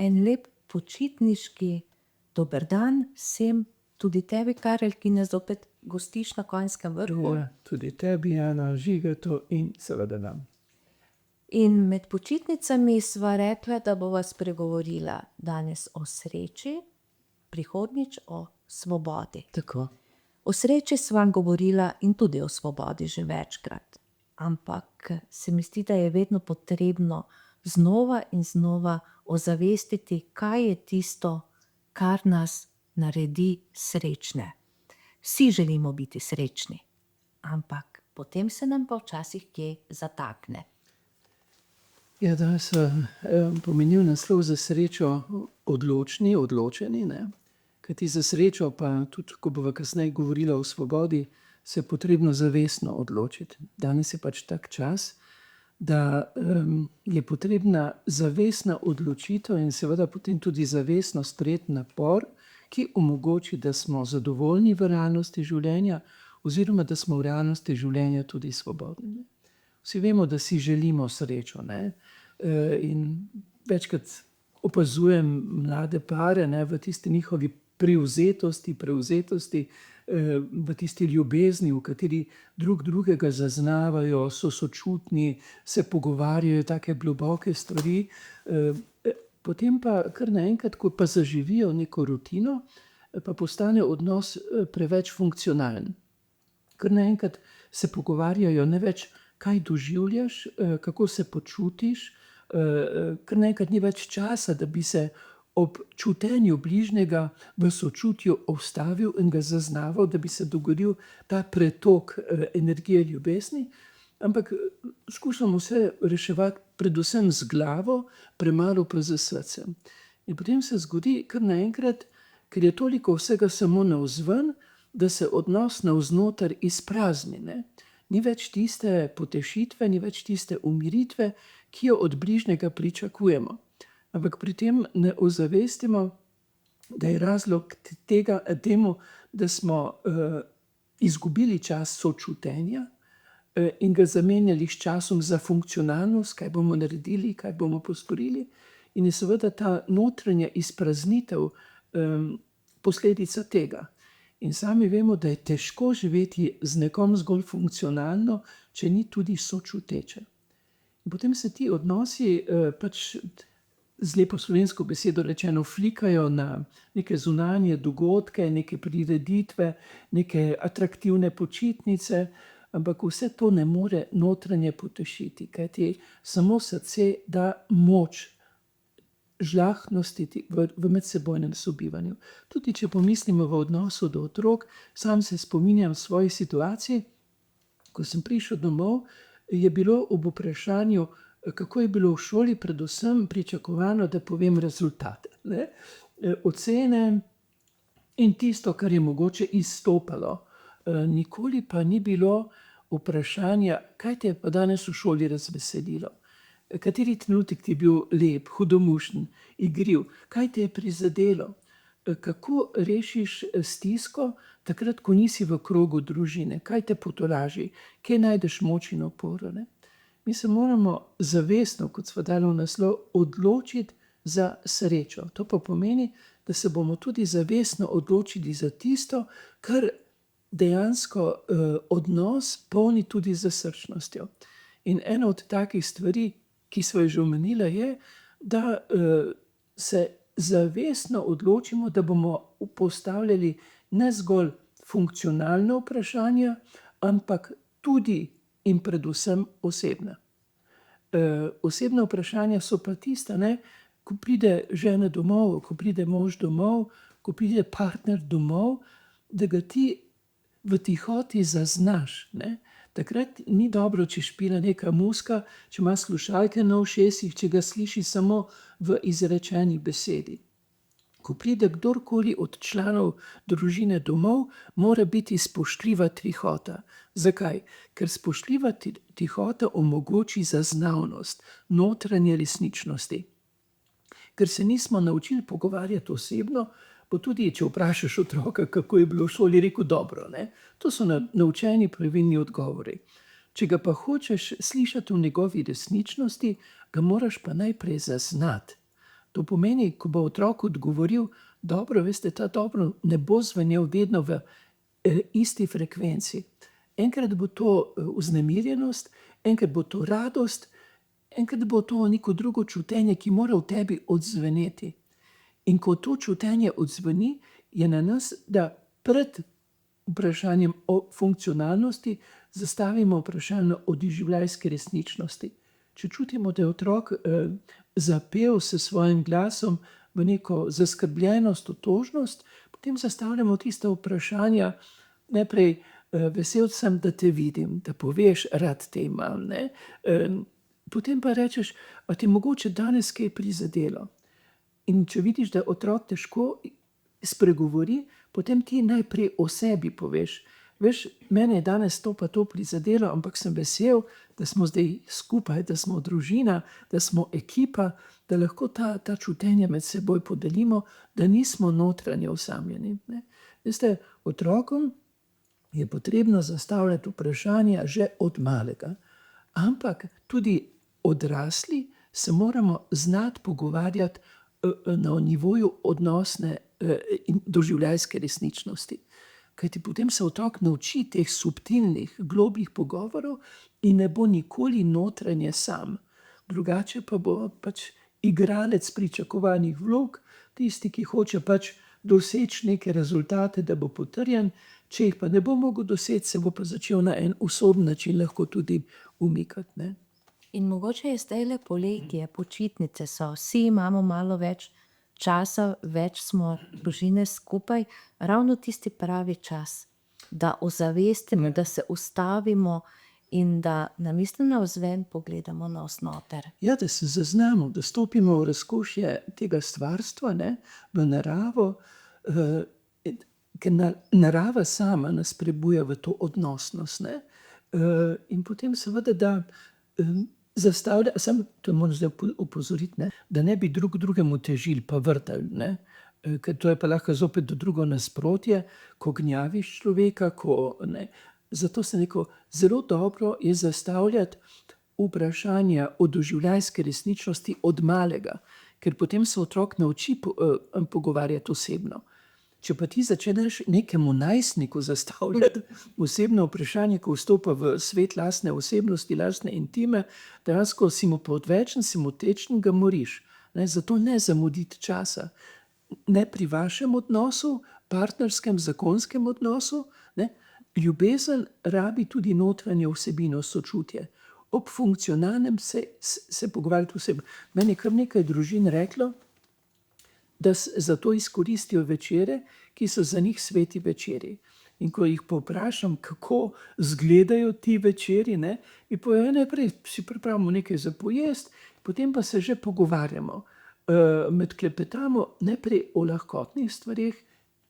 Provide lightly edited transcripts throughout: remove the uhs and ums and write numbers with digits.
en lep počitniški dober dan vsem, tudi tebi, Karel, ki nas zopet gostiš na Konjskem vrhu. Ja, tudi tebi, Jana, Žigetu in seveda nam. In med počitnicami sva rekla, da bova spregovorila danes o sreči, prihodnjič o svobodi. Tako. O sreči sva govorila in tudi o svobodi že večkrat. Ampak se mi zdi, da je vedno potrebno znova in znova ozavestiti, kaj je tisto, kar nas naredi srečne. Vsi želimo biti srečni, ampak potem se nam pa včasih kje zatakne. Ja, da so pomenil naslov za srečo odločeni, ne? Kajti za srečo pa tudi, ko bova kasneje govorila o svobodi, se je potrebno zavestno odločiti. Danes je pač tak čas, da je potrebna zavestna odločitev in seveda potem tudi zavestno sprejeti napor, ki omogoči, da smo zadovoljni v realnosti življenja oziroma da smo v realnosti življenja tudi svobodni. Vsi vemo, da si želimo srečo, ne? In večkrat opazujem mlade pare, ne, v tisti njihovi prevzetosti, v tisti ljubezni, v kateri drug drugega zaznavajo, so sočutni, se pogovarjajo take globoke stvari. Potem pa kar naenkrat, ko pa zaživijo neko rutino, pa postane odnos preveč funkcionalen. Kar naenkrat se pogovarjajo ne več, kaj doživljaš, kako se počutiš, kar naenkrat ni več časa, da bi se ob čutenju bližnjega v sočutju ustavil in ga zaznaval, da bi se dogodil ta pretok energije ljubezni, ampak skušamo vse reševati predvsem z glavo, premalo pa s srcem. In potem se zgodi kar naenkrat, ker je toliko vsega samo navzven, da se odnos navznoter izprazni, ne. Ni več tiste potešitve, ni več tiste umiritve, ki jo od bližnjega pričakujemo. Ampak pri tem ne ozavestimo, da je razlog temu, da smo izgubili čas sočutenja in ga zamenjali s časom za funkcionalnost, kaj bomo naredili, kaj bomo postorili. In je seveda ta notranja izpraznitev posledica tega. In sami vemo, da je težko živeti z nekom zgolj funkcionalno, če ni tudi sočuteče. In potem se ti odnosi pač z lepo slovensko besedo rečeno flikajo na neke zunanje dogodke, neke prireditve, neke atraktivne počitnice, ampak vse to ne more notranje potešiti, kajti samo srce da moč žlahtnosti v medsebojnem sobivanju. Tudi če pomislimo v odnosu do otrok, sam se spominjam svoji situaciji, ko sem prišel domov, je bilo ob vprašanju, kako je bilo v šoli, predvsem pričakovano, da povem rezultate, ne? Ocene in tisto, kar je mogoče izstopalo. Nikoli pa ni bilo vprašanja, kaj te je pa danes v šoli razveselilo. Kateri trenutek ti je bil lep, hudomušen, igriv, kaj te je prizadelo, kako rešiš stisko takrat, ko nisi v krogu družine, kaj te potolaži, kje najdeš moč in oporo, ne? Mi se moramo zavestno, kot sva dali v naslov, odločiti za srečo. To pa pomeni, da se bomo tudi zavestno odločili za tisto, kar dejansko odnos polni tudi z srčnostjo. In ena od takih stvari, ki sva jo že omenila, je, da se zavestno odločimo, da bomo postavljali ne zgolj funkcionalna vprašanja, ampak tudi in predvsem osebna. Osebna vprašanja so pa tista, ne, ko pride žena domov, ko pride mož domov, ko pride partner domov, da ga ti v tihoti zaznaš, ne. Takrat ni dobro, če špila neka muzika, če ima slušalke na ušesih, če ga sliši samo v izrečeni besedi. Ko pride kdorkoli od članov družine domov, mora biti spoštljiva tihota. Zakaj? Ker spoštljiva tihota omogoči zaznavnost, notranje resničnosti. Ker se nismo naučili pogovarjati osebno, bo tudi, če vprašaš otroka, kako je bilo v šoli, rekel dobro, ne. To so naučeni pravilni odgovori. Če ga pa hočeš slišati v njegovi resničnosti, ga moraš pa najprej zaznati. To pomeni, ko bo otrok odgovoril, dobro, veste, ta dobro ne bo zvenel vedno v isti frekvenci. Enkrat bo to vznemirjenost, enkrat bo to radost, enkrat bo to neko drugo čutenje, ki mora v tebi odzveneti. In ko to čutenje odzveni, je na nas, da pred vprašanjem o funkcionalnosti zastavimo vprašanje o doživljajski resničnosti. Če čutimo, da je otrok zapel s svojim glasom v neko zaskrbljenost, otožnost, potem zastavljamo tiste vprašanja, najprej vesel sem, da te vidim, da poveš, rad te imam. Ne? Potem pa rečeš, a ti mogoče danes kaj prizadelo. In če vidiš, da otrok težko spregovori, potem ti najprej o sebi poveš. Veš, mene je danes to pa to prizadelo, ampak sem vesel, da smo zdaj skupaj, da smo družina, da smo ekipa, da lahko ta čutenja med seboj podelimo, da nismo notranje osamljeni. Ne? Veste, otrokom je potrebno zastavljati vprašanja že od malega, ampak tudi odrasli se moramo znati pogovarjati na nivoju odnosne in doživljajske resničnosti. Kajti potem se otrok nauči teh subtilnih, globljih pogovorov in ne bo nikoli notranje sam. Drugače pa bo pač igralec pričakovanih vlog, tisti, ki hoče pač doseči neke rezultate, da bo potrjen, če jih pa ne bo mogel doseči, se bo pa začel na en osoben način lahko tudi umikati. Ne? In mogoče je zdajle poletje, počitnice so, vsi imamo malo več časa, več smo družine skupaj, ravno tisti pravi čas, da ozavestimo, da se ustavimo in da namesto navzven pogledamo na osnoter. Ja, da se zaznamo, da stopimo v razkošje tega stvarstva, ne, v naravo, ker narava sama nas prebuja v to odnosnost. Ne, in potem seveda, da zastavlja, samo to moram zdaj opozoriti, ne, da ne bi drugemu težili pa vrtali, ne, ker to je pa lahko zopet do drugo nasprotje, ko gnjaviš človeka, ne. Zato se zelo dobro je zastavljati vprašanja o doživljajski resničnosti od malega, ker potem se otrok nauči pogovarjati osebno. Če pa ti začneš nekemu najstniku zastavljati osebno vprašanje, ko vstopa v svet lastne osebnosti, lastne intime, dejansko si mu pa odvečen, si mu tečen, ga moriš. Ne, zato ne zamuditi časa. Ne pri vašem odnosu, partnerskem, zakonskem odnosu. Ne. Ljubezen rabi tudi notranje vsebino, sočutje. Ob funkcionalnem se pogovarjati osebno. Meni je kar nekaj družin reklo, da zato izkoristijo večere, ki so za njih sveti večeri. In ko jih povprašam, kako izgledajo ti večeri, ne, in povejo, najprej si pripravimo nekaj za pojesti, potem pa se že pogovarjamo. Medklepetamo najprej o lahkotnih stvareh,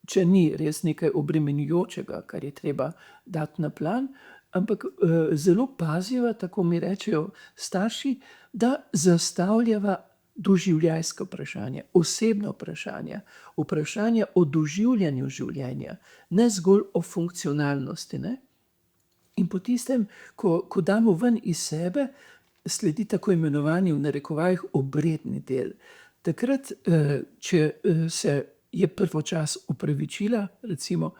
če ni res nekaj obremenjujočega, kar je treba dati na plan, ampak zelo pazijo, tako mi rečejo starši, da zastavljava doživljajsko vprašanje, osebno vprašanje, vprašanje o doživljanju življenja, ne zgolj o funkcionalnosti. Ne? In po tistem, ko damo ven iz sebe, sledi tako imenovani v narekovajih obredni del. Takrat, če se je prvočas opravičila, recimo,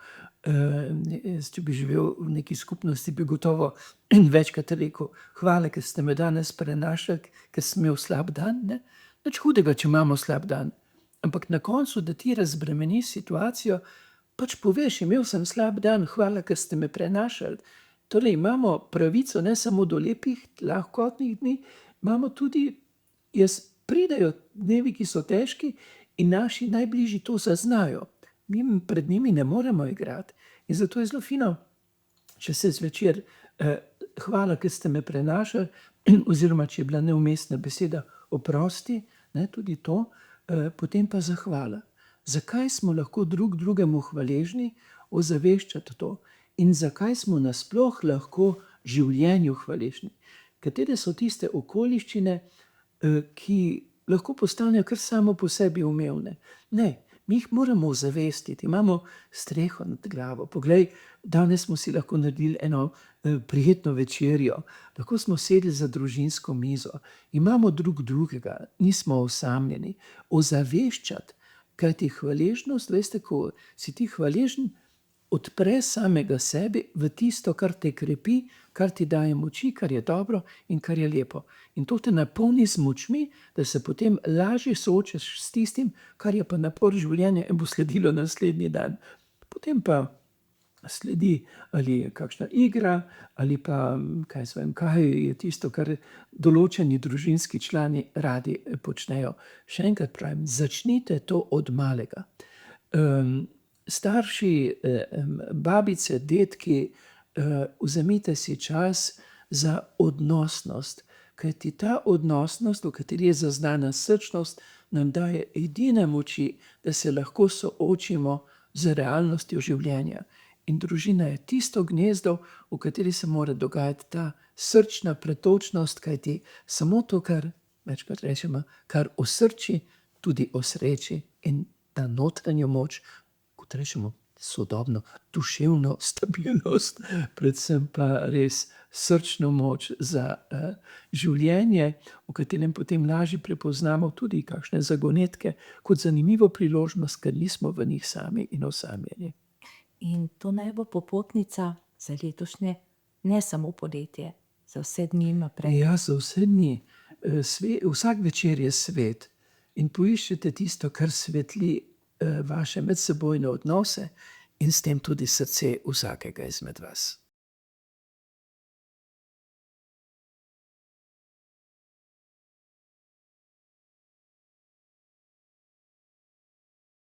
če bi živel v neki skupnosti, bi gotovo večkrat rekel, hvala, ker ste me danes prenašali, ker sem imel slab dan. Ne? Nič hudega, če imamo slab dan. Ampak na koncu, da ti razbremeniš situacijo, pač poveš, imel sem slab dan, hvala, ker ste me prenašali. Torej imamo pravico ne samo do lepih, lahkotnih dni, imamo tudi, pridejo dnevi, ki so težki in naši najbližji to zaznajo. Mi pred njimi ne moremo igrati. In zato je zelo fino, če se zvečer, hvala, ker ste me prenašali, oziroma če je bila neumestna beseda, oprosti, ne, tudi to, potem pa zahvala. Zakaj smo lahko drugemu hvaležni, ozaveščati to? In zakaj smo nasploh lahko življenju hvaležni? Katere so tiste okoliščine, ki lahko postanejo kar samo po sebi umevne? Ne, Mi jih moramo ozavestiti, imamo streho nad glavo. Poglej, danes smo si lahko naredili eno prijetno večerjo, lahko smo sedli za družinsko mizo, imamo drug drugega, nismo osamljeni. Ozaveščati, kajti hvaležnost, veste, ko si ti hvaležen, odpre samega sebe v tisto, kar te krepi, kar ti daje moči, kar je dobro in kar je lepo. In to te napolni z močmi, da se potem lažje soočaš s tistim, kar je pa napor življenja in bo sledilo naslednji dan. Potem pa sledi ali kakšna igra, ali pa, kaj je tisto, kar določeni družinski člani radi počnejo. Še enkrat pravim, začnite to od malega. Starši, babice, dedki, vzemite si čas za odnosnost, kajti ta odnosnost, v kateri je zaznana srčnost, nam daje edine moči, da se lahko soočimo z realnostjo življenja. In družina je tisto gnezdo, v kateri se mora dogajati ta srčna pretočnost, kajti samo to, kar večkrat rečemo, kar osrči, tudi osreči in ta notranjo moč, kot rečemo, sodobno duševno stabilnost, predvsem pa res srčno moč za življenje, v katerem potem lažje prepoznamo tudi kakšne zagonetke kot zanimivo priložnost, ker nismo v njih sami in osamljeni. In to naj bo popotnica za letošnje, ne samo poletje, za vse dni naprej. Ja, za vse dni. Vsak večer je svet in poiščete tisto, kar svetli vaše medsebojne odnose in s tem tudi srce vsakega izmed vas.